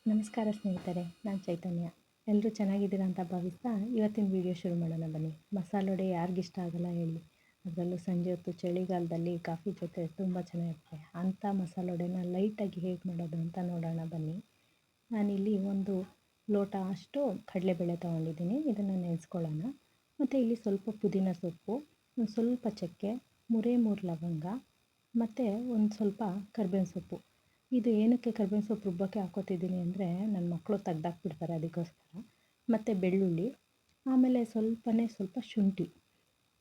ನಮಸ್ಕಾರ ಸ್ನೇಹಿತರೆ, ನಾನು ಚೈತನ್ಯ. ಎಲ್ಲರೂ ಚೆನ್ನಾಗಿದ್ದೀರಾ ಅಂತ ಭಾವಿಸ್ತಾ ಇವತ್ತಿನ ವಿಡಿಯೋ ಶುರು ಮಾಡೋಣ ಬನ್ನಿ. ಮಸಾಲೆ ವಡೆ ಯಾರಿಗಿಷ್ಟ ಆಗಲ್ಲ ಹೇಳಿ. ಅದರಲ್ಲೂ ಸಂಜೆ ಹೊತ್ತು ಚಳಿಗಾಲದಲ್ಲಿ ಕಾಫಿ ಜೊತೆ ತುಂಬ ಚೆನ್ನಾಗಿರುತ್ತೆ. ಅಂಥ ಮಸಾಲೆ ವಡೆನ ಲೈಟಾಗಿ ಹೇಗೆ ಮಾಡೋದು ಅಂತ ನೋಡೋಣ ಬನ್ನಿ. ನಾನಿಲ್ಲಿ ಒಂದು ಲೋಟ ಅಷ್ಟು ಕಡಲೆಬೇಳೆ ತೊಗೊಂಡಿದ್ದೀನಿ. ಇದನ್ನು ನೆನೆಸ್ಕೊಳ್ಳೋಣ. ಮತ್ತು ಇಲ್ಲಿ ಸ್ವಲ್ಪ ಪುದೀನ ಸೊಪ್ಪು, ಒಂದು ಸ್ವಲ್ಪ ಚಕ್ಕೆ, 3 ಲವಂಗ ಮತ್ತು ಒಂದು ಸ್ವಲ್ಪ ಕರಿಬೇವಿನ ಸೊಪ್ಪು. ಇದು ಏನಕ್ಕೆ ಕರಿಬೇವಿನ ಸೊಪ್ಪು ರುಬ್ಬಕ್ಕೆ ಹಾಕೋತಿದ್ದೀನಿ ಅಂದರೆ ನನ್ನ ಮಕ್ಕಳು ತೆಗ್ದಾಕ್ಬಿಡ್ತಾರೆ, ಅದಕ್ಕೋಸ್ಕರ. ಮತ್ತು ಬೆಳ್ಳುಳ್ಳಿ, ಆಮೇಲೆ ಸ್ವಲ್ಪ ಶುಂಠಿ,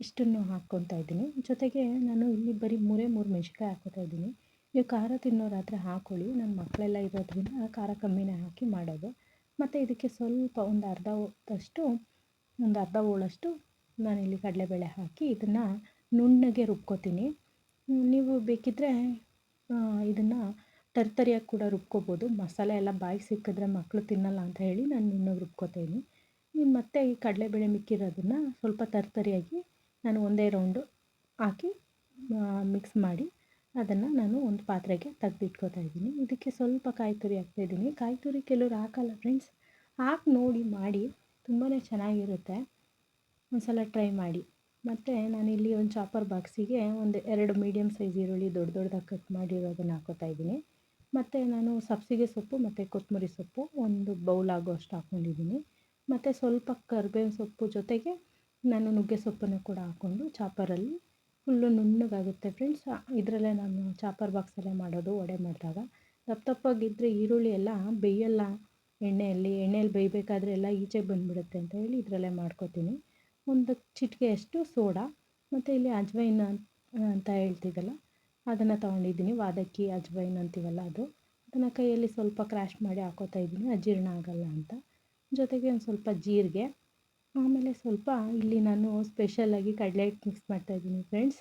ಇಷ್ಟನ್ನು ಹಾಕ್ಕೊತಾ ಇದ್ದೀನಿ. ಜೊತೆಗೆ ನಾನು ಇಲ್ಲಿ ಬರೀ 3 ಮೆಣಸಿನ್ಕಾಯಿ ಹಾಕ್ಕೊತಾ ಇದ್ದೀನಿ. ನೀವು ಖಾರ ತಿನ್ನೋರಾದರೆ ಹಾಕ್ಕೊಳ್ಳಿ. ನನ್ನ ಮಕ್ಕಳೆಲ್ಲ ಇರೋದ್ರಿಂದ ಖಾರ ಕಮ್ಮಿನೇ ಹಾಕಿ ಮಾಡೋದು. ಮತ್ತು ಇದಕ್ಕೆ ಸ್ವಲ್ಪ ಒಂದು ಅರ್ಧ ಹೋಳಷ್ಟು ನಾನಿಲ್ಲಿ ಕಡಲೆಬೇಳೆ ಹಾಕಿ ಇದನ್ನು ನುಣ್ಣಗೆ ರುಬ್ಕೋತೀನಿ. ನೀವು ಬೇಕಿದ್ದರೆ ಇದನ್ನು ತರಿಯಾಗಿ ಕೂಡ ರುಬ್ಕೋಬೋದು. ಮಸಾಲೆ ಎಲ್ಲ ಬಾಯಿಗೆ ಸಿಕ್ಕಿದ್ರೆ ಮಕ್ಕಳು ತಿನ್ನಲ್ಲ ಅಂತ ಹೇಳಿ ನಾನು ನುಣ್ಣಗೆ ರುಬ್ಕೋತೀನಿ. ಮತ್ತು ಈ ಕಡಲೆಬೇಳೆ ಮಿಕ್ಕಿರೋದನ್ನು ಸ್ವಲ್ಪ ತರಿಯಾಗಿ ನಾನು ಒಂದೇ ರೌಂಡು ಹಾಕಿ ಮಿಕ್ಸ್ ಮಾಡಿ ಅದನ್ನು ನಾನು ಒಂದು ಪಾತ್ರೆಗೆ ತೆಗೆದಿಟ್ಕೋತಾ ಇದ್ದೀನಿ. ಇದಕ್ಕೆ ಸ್ವಲ್ಪ ಕಾಯಿ ತುರಿ ಹಾಕ್ತಾಯಿದ್ದೀನಿ. ಕಾಯಿ ತುರಿ ಕೆಲವ್ರು ಹಾಕಲ್ಲ ಫ್ರೆಂಡ್ಸ್, ಹಾಕಿ ನೋಡಿ ಮಾಡಿ, ತುಂಬಾ ಚೆನ್ನಾಗಿರುತ್ತೆ. ಒಂದ್ಸಲ ಟ್ರೈ ಮಾಡಿ. ಮತ್ತು ನಾನಿಲ್ಲಿ ಒಂದು ಚಾಪರ್ ಬಾಕ್ಸಿಗೆ ಒಂದು 2 ಮೀಡಿಯಮ್ ಸೈಜ್ ಈರುಳ್ಳಿ ದೊಡ್ಡದಾಗಿ ಕಟ್ ಮಾಡಿರೋದನ್ನು ಹಾಕ್ಕೋತಾ ಇದ್ದೀನಿ. ಮತ್ತು ನಾನು ಸಬ್ಬಸಿಗೆ ಸೊಪ್ಪು ಮತ್ತು ಕೊತ್ತಂಬರಿ ಸೊಪ್ಪು ಒಂದು ಬೌಲ್ ಆಗೋಷ್ಟು ಹಾಕ್ಕೊಂಡಿದ್ದೀನಿ. ಮತ್ತು ಸ್ವಲ್ಪ ಕರಿಬೇವಿನ ಸೊಪ್ಪು ಜೊತೆಗೆ ನಾನು ನುಗ್ಗೆ ಸೊಪ್ಪನ್ನು ಕೂಡ ಹಾಕ್ಕೊಂಡು ಚಾಪರಲ್ಲಿ ಫುಲ್ಲು ನುಣ್ಣಗಾಗುತ್ತೆ ಫ್ರೆಂಡ್ಸ್. ಇದರಲ್ಲೇ ನಾನು ಚಾಪರ್ ಬಾಕ್ಸಲ್ಲೇ ಮಾಡೋದು ವಡೆ ಮಾಡಿದಾಗ. ದಪ್ಪಗಿದ್ದರೆ ಈರುಳ್ಳಿ ಎಲ್ಲ ಬೇಯಲ್ಲ ಎಣ್ಣೆಯಲ್ಲಿ ಬೇಯಬೇಕಾದ್ರೆ ಎಲ್ಲ ಈಚೆಗೆ ಬಂದುಬಿಡುತ್ತೆ ಅಂತ ಹೇಳಿ ಇದರಲ್ಲೇ ಮಾಡ್ಕೋತೀನಿ. ಒಂದು ಚಿಟಿಕೆಯಷ್ಟು ಸೋಡಾ ಮತ್ತು ಇಲ್ಲಿ ಅಜ್ವೈನ್ ಅಂತ ಹೇಳ್ತಿದ್ದಲ್ಲ ಅದನ್ನು ತೊಗೊಂಡಿದ್ದೀನಿ. ವಾದಕ್ಕಿ ಅಜ್ವೈನ್ ಅಂತೀವಲ್ಲ ಅದು. ಅದನ್ನು ಕೈಯಲ್ಲಿ ಸ್ವಲ್ಪ ಕ್ರ್ಯಾಶ್ ಮಾಡಿ ಹಾಕ್ಕೋತಾ ಇದ್ದೀನಿ, ಅಜೀರ್ಣ ಆಗಲ್ಲ ಅಂತ. ಜೊತೆಗೆ ಒಂದು ಸ್ವಲ್ಪ ಜೀರಿಗೆ, ಆಮೇಲೆ ಸ್ವಲ್ಪ ಇಲ್ಲಿ ನಾನು ಸ್ಪೆಷಲಾಗಿ ಕಡಲೆ ಹಿಟ್ಟು ಮಿಕ್ಸ್ ಮಾಡ್ತಾಯಿದ್ದೀನಿ ಫ್ರೆಂಡ್ಸ್.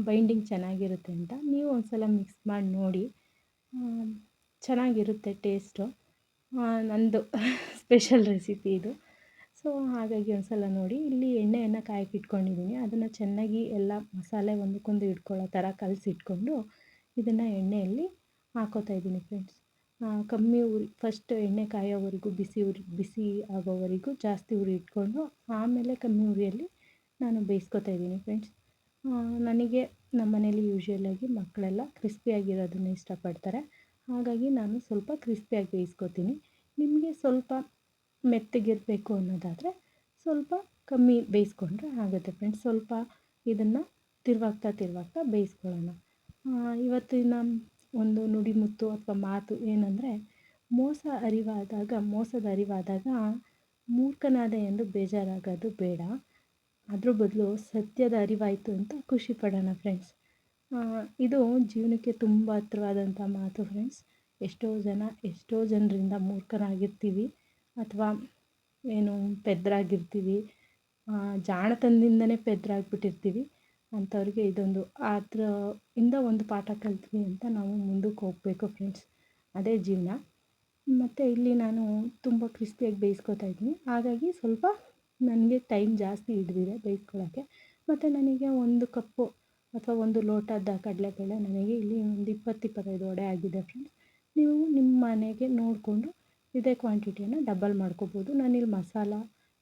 ಬೈಂಡಿಂಗ್ ಚೆನ್ನಾಗಿರುತ್ತೆ ಅಂತ. ನೀವು ಒಂದು ಸಲ ಮಿಕ್ಸ್ ಮಾಡಿ ನೋಡಿ, ಚೆನ್ನಾಗಿರುತ್ತೆ ಟೇಸ್ಟು. ನಂದು ಸ್ಪೆಷಲ್ ರೆಸಿಪಿ ಇದು. ಸೊ ಹಾಗಾಗಿ ಒಂದು ಸಲ ನೋಡಿ. ಇಲ್ಲಿ ಎಣ್ಣೆಯನ್ನು ಕಾಯಕ್ಕೆ ಇಟ್ಕೊಂಡಿದ್ದೀನಿ. ಅದನ್ನು ಚೆನ್ನಾಗಿ ಎಲ್ಲ ಮಸಾಲೆ ಒಂದಕ್ಕೊಂದು ಇಟ್ಕೊಳ್ಳೋ ಥರ ಕಲಸಿಟ್ಕೊಂಡು ಇದನ್ನು ಎಣ್ಣೆಯಲ್ಲಿ ಹಾಕ್ಕೋತಾ ಇದ್ದೀನಿ ಫ್ರೆಂಡ್ಸ್. ಕಮ್ಮಿ ಉರಿ, ಫಸ್ಟ್ ಎಣ್ಣೆ ಕಾಯೋವರೆಗೂ ಬಿಸಿ ಆಗೋವರೆಗೂ ಜಾಸ್ತಿ ಉರಿ ಇಟ್ಕೊಂಡು ಆಮೇಲೆ ಕಮ್ಮಿ ಉರಿಯಲ್ಲಿ ನಾನು ಬೇಯಿಸ್ಕೊತಾ ಇದ್ದೀನಿ ಫ್ರೆಂಡ್ಸ್. ನನಗೆ ನಮ್ಮ ಮನೇಲಿ ಯೂಶ್ವಲಾಗಿ ಮಕ್ಕಳೆಲ್ಲ ಕ್ರಿಸ್ಪಿಯಾಗಿರೋದನ್ನ ಇಷ್ಟಪಡ್ತಾರೆ. ಹಾಗಾಗಿ ನಾನು ಸ್ವಲ್ಪ ಕ್ರಿಸ್ಪಿಯಾಗಿ ಬೇಯಿಸ್ಕೊತೀನಿ. ನಿಮಗೆ ಸ್ವಲ್ಪ ಮೆತ್ತಗಿರಬೇಕು ಅನ್ನೋದಾದರೆ ಸ್ವಲ್ಪ ಕಮ್ಮಿ ಬೇಯಿಸ್ಕೊಂಡ್ರೆ ಆಗುತ್ತೆ ಫ್ರೆಂಡ್ಸ್. ಸ್ವಲ್ಪ ಇದನ್ನು ತಿರುವಾಗ್ತಾ ಬೇಯಿಸ್ಕೊಳ್ಳೋಣ. ಇವತ್ತಿನ ಒಂದು ನುಡಿಮುತ್ತು ಅಥವಾ ಮಾತು ಏನಂದರೆ, ಮೋಸದ ಅರಿವಾದಾಗ ಮೂರ್ಖನಾದೆ ಎಂದು ಬೇಜಾರಾಗೋದು ಬೇಡ, ಅದ್ರ ಬದಲು ಸತ್ಯದ ಅರಿವಾಯಿತು ಅಂತ ಖುಷಿ ಪಡೋಣ ಫ್ರೆಂಡ್ಸ್. ಇದು ಜೀವನಕ್ಕೆ ತುಂಬ ಹತ್ರವಾದಂಥ ಮಾತು ಫ್ರೆಂಡ್ಸ್. ಎಷ್ಟೋ ಜನರಿಂದ ಮೂರ್ಖರಾಗಿರ್ತೀವಿ ಅಥವಾ ಪೆದ್ರಾಗಿರ್ತೀವಿ, ಜಾಣತನದಿಂದನೇ ಪೆದ್ರಾಗಿಬಿಟ್ಟಿರ್ತೀವಿ. ಅಂಥವ್ರಿಗೆ ಇದೊಂದು ಅದರಿಂದ ಒಂದು ಪಾಠ ಕಲ್ತ್ವಿ ಅಂತ ನಾವು ಮುಂದಕ್ಕೆ ಹೋಗಬೇಕು ಫ್ರೆಂಡ್ಸ್. ಅದೇ ಜೀವನ. ಮತ್ತು ಇಲ್ಲಿ ನಾನು ತುಂಬ ಕ್ರಿಸ್ಪಿಯಾಗಿ ಬೇಯಿಸ್ಕೊತಾ ಇದ್ದೀನಿ. ಹಾಗಾಗಿ ಸ್ವಲ್ಪ ನನಗೆ ಟೈಮ್ ಜಾಸ್ತಿ ಹಿಡಿದಿದೆ ಬೇಯಿಸ್ಕೊಳ್ಳೋಕ್ಕೆ. ಮತ್ತು ನನಗೆ 1 ಕಪ್ಪು ಅಥವಾ 1 ಲೋಟದ ಕಡಲೆಬೇಳೆ ನನಗೆ ಇಲ್ಲಿ ಒಂದು 20-25 ವಡೆ ಆಗಿದೆ ಫ್ರೆಂಡ್ಸ್. ನೀವು ನಿಮ್ಮ ಮನೆಗೆ ನೋಡಿಕೊಂಡು ಇದೇ ಕ್ವಾಂಟಿಟಿಯನ್ನು ಡಬಲ್ ಮಾಡ್ಕೋಬೋದು. ನಾನಿಲ್ಲಿ ಮಸಾಲ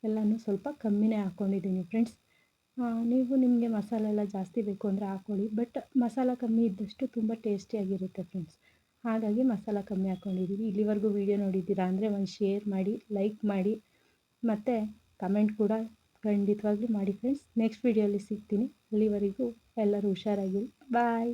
ಎಲ್ಲನೂ ಸ್ವಲ್ಪ ಕಮ್ಮಿನೇ ಹಾಕ್ಕೊಂಡಿದ್ದೀನಿ ಫ್ರೆಂಡ್ಸ್. ನಿಮಗೆ ಮಸಾಲೆ ಎಲ್ಲ ಜಾಸ್ತಿ ಬೇಕು ಅಂದರೆ ಹಾಕ್ಕೊಳ್ಳಿ. ಬಟ್ ಮಸಾಲ ಕಮ್ಮಿ ಇದ್ದಷ್ಟು ತುಂಬ ಟೇಸ್ಟಿಯಾಗಿರುತ್ತೆ ಫ್ರೆಂಡ್ಸ್. ಹಾಗಾಗಿ ಮಸಾಲ ಕಮ್ಮಿ ಹಾಕ್ಕೊಂಡಿದ್ದೀನಿ. ಇಲ್ಲಿವರೆಗೂ ವೀಡಿಯೋ ನೋಡಿದ್ದೀರಾ ಅಂದರೆ ಒಂದು ಶೇರ್ ಮಾಡಿ, ಲೈಕ್ ಮಾಡಿ, ಮತ್ತು ಕಮೆಂಟ್ ಕೂಡ ಖಂಡಿತವಾಗ್ಲೂ ಮಾಡಿ ಫ್ರೆಂಡ್ಸ್. ನೆಕ್ಸ್ಟ್ ವೀಡಿಯೋಲಿ ಸಿಗ್ತೀನಿ. ಅಲ್ಲಿವರೆಗೂ ಎಲ್ಲರೂ ಹುಷಾರಾಗಿರಿ. ಬಾಯ್.